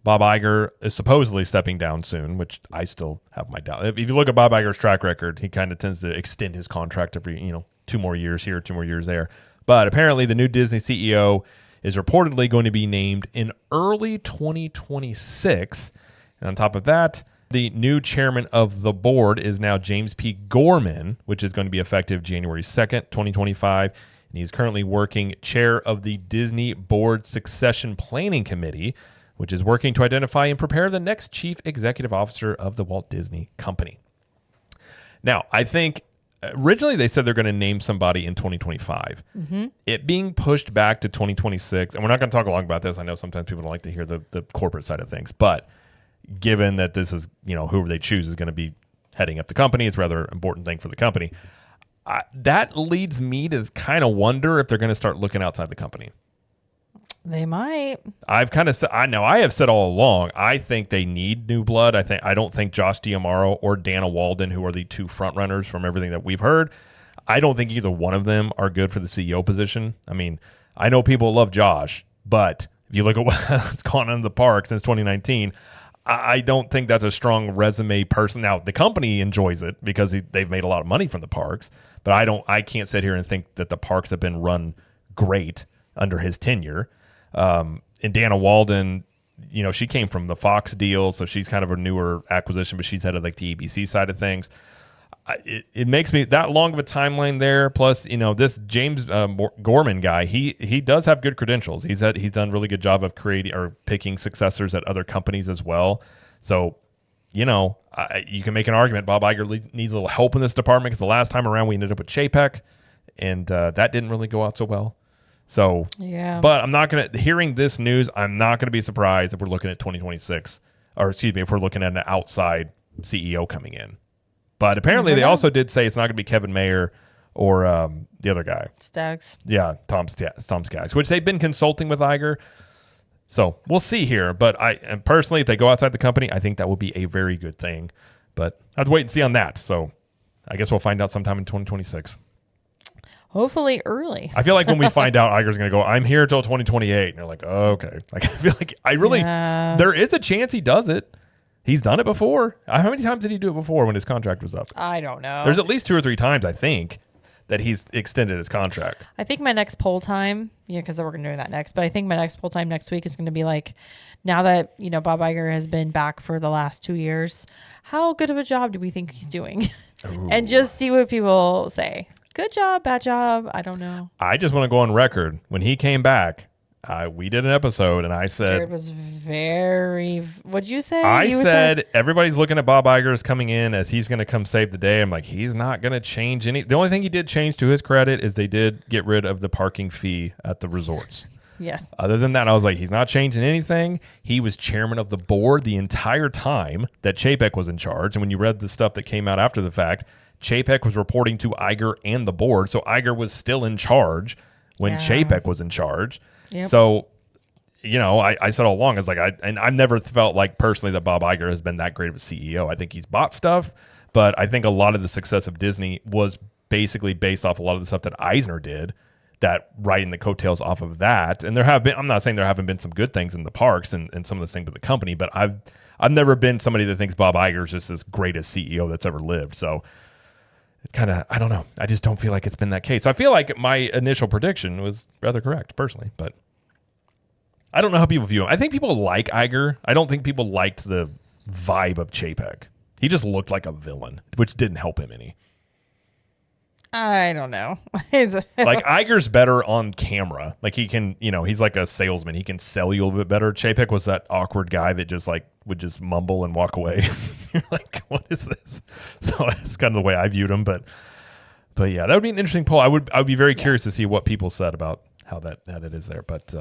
Bob Iger is supposedly stepping down soon, which I still have my doubt. If you look at Bob Iger's track record, he kind of tends to extend his contract every, 2 more years here, 2 more years there. But apparently the new Disney CEO is reportedly going to be named in early 2026. And on top of that, the new chairman of the board is now James P. Gorman, which is going to be effective January 2nd, 2025. And he's currently working chair of the Disney Board Succession Planning Committee, which is working to identify and prepare the next chief executive officer of the Walt Disney Company. Now, I think originally they said they're going to name somebody in 2025. Mm-hmm. It being pushed back to 2026, and we're not going to talk long about this. I know sometimes people don't like to hear the corporate side of things, but given that this is, whoever they choose is going to be heading up the company, it's a rather important thing for the company. That leads me to kind of wonder if they're going to start looking outside the company. They might. I've kind of said, I have said all along, I think they need new blood. I don't think Josh D'Amaro or Dana Walden, who are the two front runners from everything that we've heard, I don't think either one of them are good for the CEO position. I mean, I know people love Josh, but if you look at what's gone on in the park since 2019, I don't think that's a strong resume person. Now, the company enjoys it because they've made a lot of money from the parks, but I can't sit here and think that the parks have been run great under his tenure. And Dana Walden, she came from the Fox deal, so she's kind of a newer acquisition, but she's head of like the ABC side of things. It makes me that long of a timeline there. Plus, this James Gorman guy, he does have good credentials. He's done a really good job of creating or picking successors at other companies as well. So, you can make an argument Bob Iger needs a little help in this department because the last time around we ended up with Chapek, and that didn't really go out so well. So, yeah. But hearing this news, I'm not going to be surprised if we're looking at 2026, or excuse me, if we're looking at an outside CEO coming in. But apparently they also did say it's not going to be Kevin Mayer or the other guy. Staggs. Yeah, Tom Skaggs, which they've been consulting with Iger. So we'll see here. But and personally, if they go outside the company, I think that would be a very good thing. But I have to wait and see on that. So I guess we'll find out sometime in 2026. Hopefully early. I feel like when we find out Iger's going to go, I'm here until 2028. And you're like, oh, okay. Like, I feel like there is a chance he does it. He's done it before. How many times did he do it before when his contract was up? I don't know. There's at least 2 or 3 times, I think, that he's extended his contract. I think my next poll time, because we're going to do that next, but I think my next poll time next week is going to be like, now that, Bob Iger has been back for the last 2 years, how good of a job do we think he's doing? And just see what people say. Good job, bad job, I don't know. I just want to go on record. When he came back, we did an episode, and I said... Jared was very... What'd you say? I said everybody's looking at Bob Iger as coming in as he's going to come save the day. I'm like, he's not going to change any... The only thing he did change, to his credit, is they did get rid of the parking fee at the resorts. Yes. Other than that, I was like, he's not changing anything. He was chairman of the board the entire time that Chapek was in charge. And when you read the stuff that came out after the fact, Chapek was reporting to Iger and the board. So Iger was still in charge when Chapek was in charge. Yep. So, I said all along, I was like, I've never felt like personally that Bob Iger has been that great of a CEO. I think he's bought stuff, but I think a lot of the success of Disney was basically based off a lot of the stuff that Eisner did, that riding the coattails off of that. And I'm not saying there haven't been some good things in the parks and some of the things with the company, but I've never been somebody that thinks Bob Iger is just this greatest CEO that's ever lived. So it kind of, I don't know. I just don't feel like it's been that case. So I feel like my initial prediction was rather correct personally, but I don't know how people view him. I think people like Iger. I don't think people liked the vibe of Chapek. He just looked like a villain, which didn't help him any. I don't know. Like Iger's better on camera. Like he can, he's like a salesman. He can sell you a little bit better. Chapek was that awkward guy that just would just mumble and walk away. You're like, what is this? So that's kind of the way I viewed him. But yeah, that would be an interesting poll. I would be very curious to see what people said about how it is there. But